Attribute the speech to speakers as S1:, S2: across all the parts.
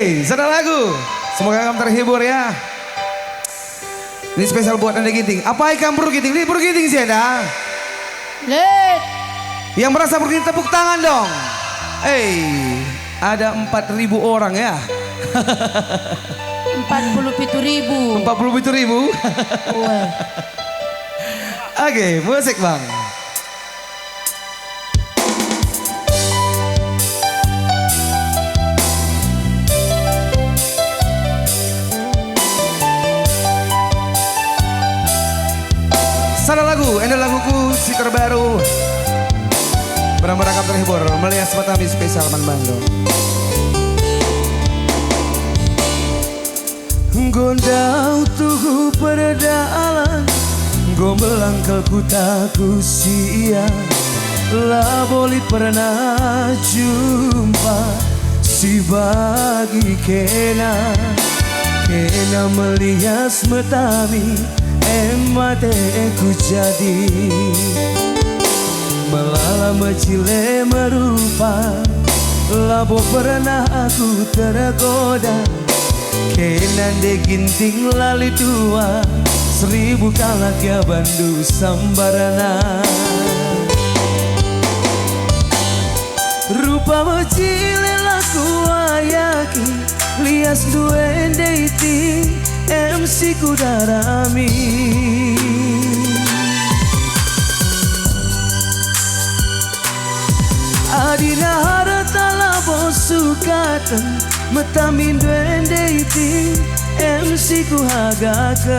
S1: Satu lagu, semoga kamu terhibur ya. Ini spesial buat Anda Ginting. Apa ikan Bro Ginting? Ini Bro Ginting sih Anda.
S2: Let.
S1: Yang merasa Bro Ginting tepuk tangan dong. Ada 4.000 orang ya.
S2: 47.000.
S1: 47.000. Oke, musik bang. Sana lagu, ini laguku si terbaru. Benar-benar kamu terhibur melihat Matami spesial Man Bandung. Gondau tuhu perdalan, gombelang ku taku sia. Lah boleh pernah jumpa si bagi kena melihat Matami. Mateku jadi melala mecile merupa. Labo pernah aku tergoda kenan de ginting lali tua. 1000 kalak ya bandu sambarana. Rupa mecile laku ayaki lias duende iti MC Kudarami. Adina harta labo sukatan Matamin duende iti MC ku hagakan.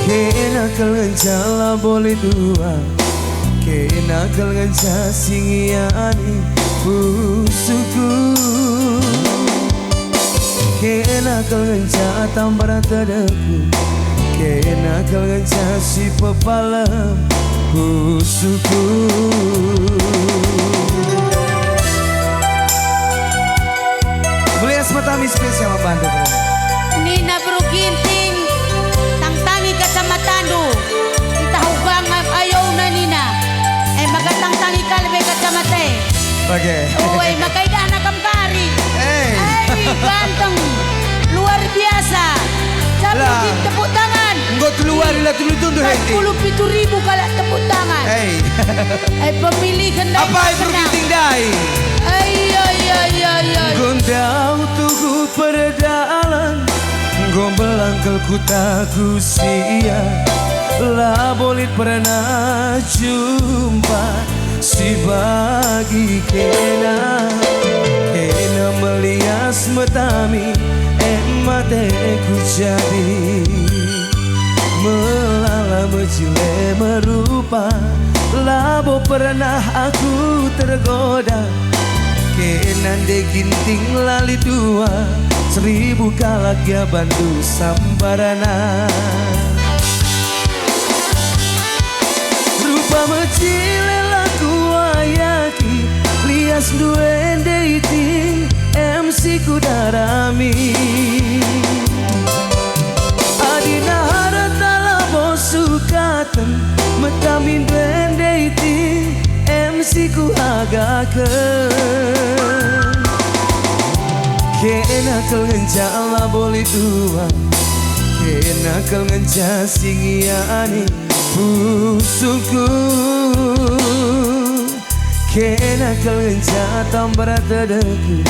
S1: Kena kelenjala boleh dua, kena kelenjala singiani busuku. Kena kelenca tambara tedeku, kena kelenca si pepalam busuku. Melihat Matami spesial Bandung.
S2: Nina Bro Ginting, tangtangi kacamatando. Itahugang ayaw na Nina. Magatangtangi kalbe kacamate.
S1: Oke.
S2: Uy, makaidan na kamkari. Ganteng, luar biasa. Sabi tepuk tangan.
S1: Enggak keluar lah tunduk.
S2: 47.000 kalau tepuk tangan. Pemilihan dari
S1: apa Bro Ginting dai? Gondau tuhu perdalan, gombelang ku taku sia. Lah boleh pernah jumpa si bagi kena melias Matami mateku jadi melala mecile merupa. Labo pernah aku tergoda kenan de ginting lali dua. 1000 kalak ya bandu sambarana. Rupa mecile laku ayaki lias duende iti MC Kudarami. Adina harta labo sukatan Matamin duende iti MC ku hagakan. Kena kelenca lah boleh dua, kena kelenca singiani busuku. Kena kelenca tambara tedeku,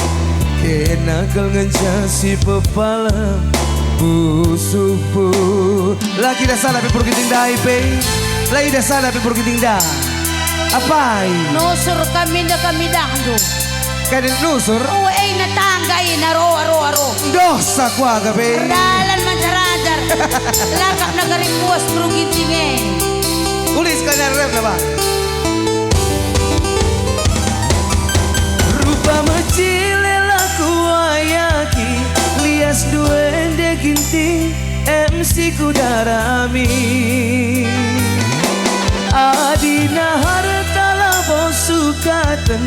S1: kena kelenca si pepalam busuku. Lagi dah salah Bro Ginting dai pe. Lagi dah salah Bro Ginting dah. Apa?
S2: Nusur kami dahdo.
S1: Kadang nusur.
S2: Natangga aro.
S1: Dosa ku aga pe.
S2: Dalan mancaradar. Lakap nagaring buas Bro Ginting
S1: Tulis kanya rap na ba? Rupa mecile laku ayaki lias duende ginting MC Kudarami. Adina harta labo sukatan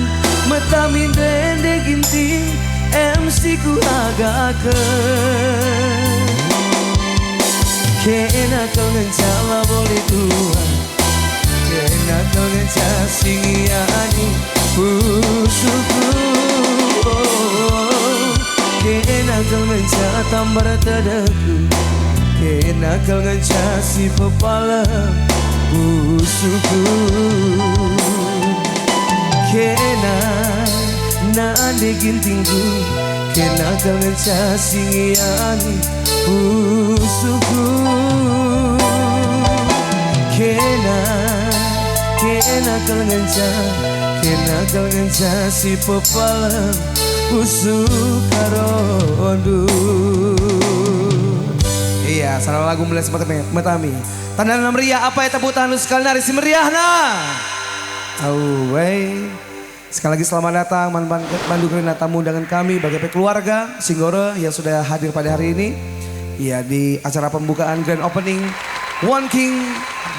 S1: Matamin duende ginting MC ku hagakan. Kena kelenca lah boleh dua, kena kau ngeca singiani usuku kena kau ngeca tambar tadaku kena kau ngeca si pepala usuku kena na ande gintingku kena kau ngeca singiani usuku kena kau ngeca si pepala usuk karondu. Iya, salah lagu mulai seperti metami. Tanda meriah apa ya tepuk tangan sekali nari si meriahna. Away. Sekali lagi selamat datang mandu kerina tamu undangan kami bagi keluarga Singgoro yang sudah hadir pada hari ini. Ya di acara pembukaan grand opening One King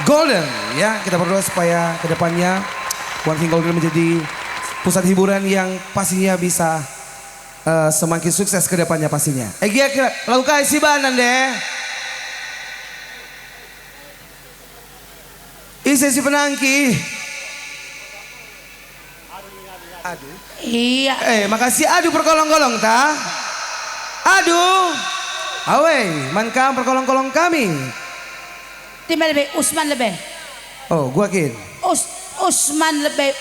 S1: Golden. Ya kita berdoa supaya kedepannya One King Golden menjadi pusat hiburan yang pastinya bisa semakin sukses kedepannya pastinya. Kira lakukan si banan deh. Isi si penangki. Aduh.
S2: Iya.
S1: Makasih aduh perkolong-kolong ta. Aduh. Awey, mankam perkolong-kolong kami.
S2: Di mana lebih? Usman lebih.
S1: Oh, gua kin.
S2: Usman lebih.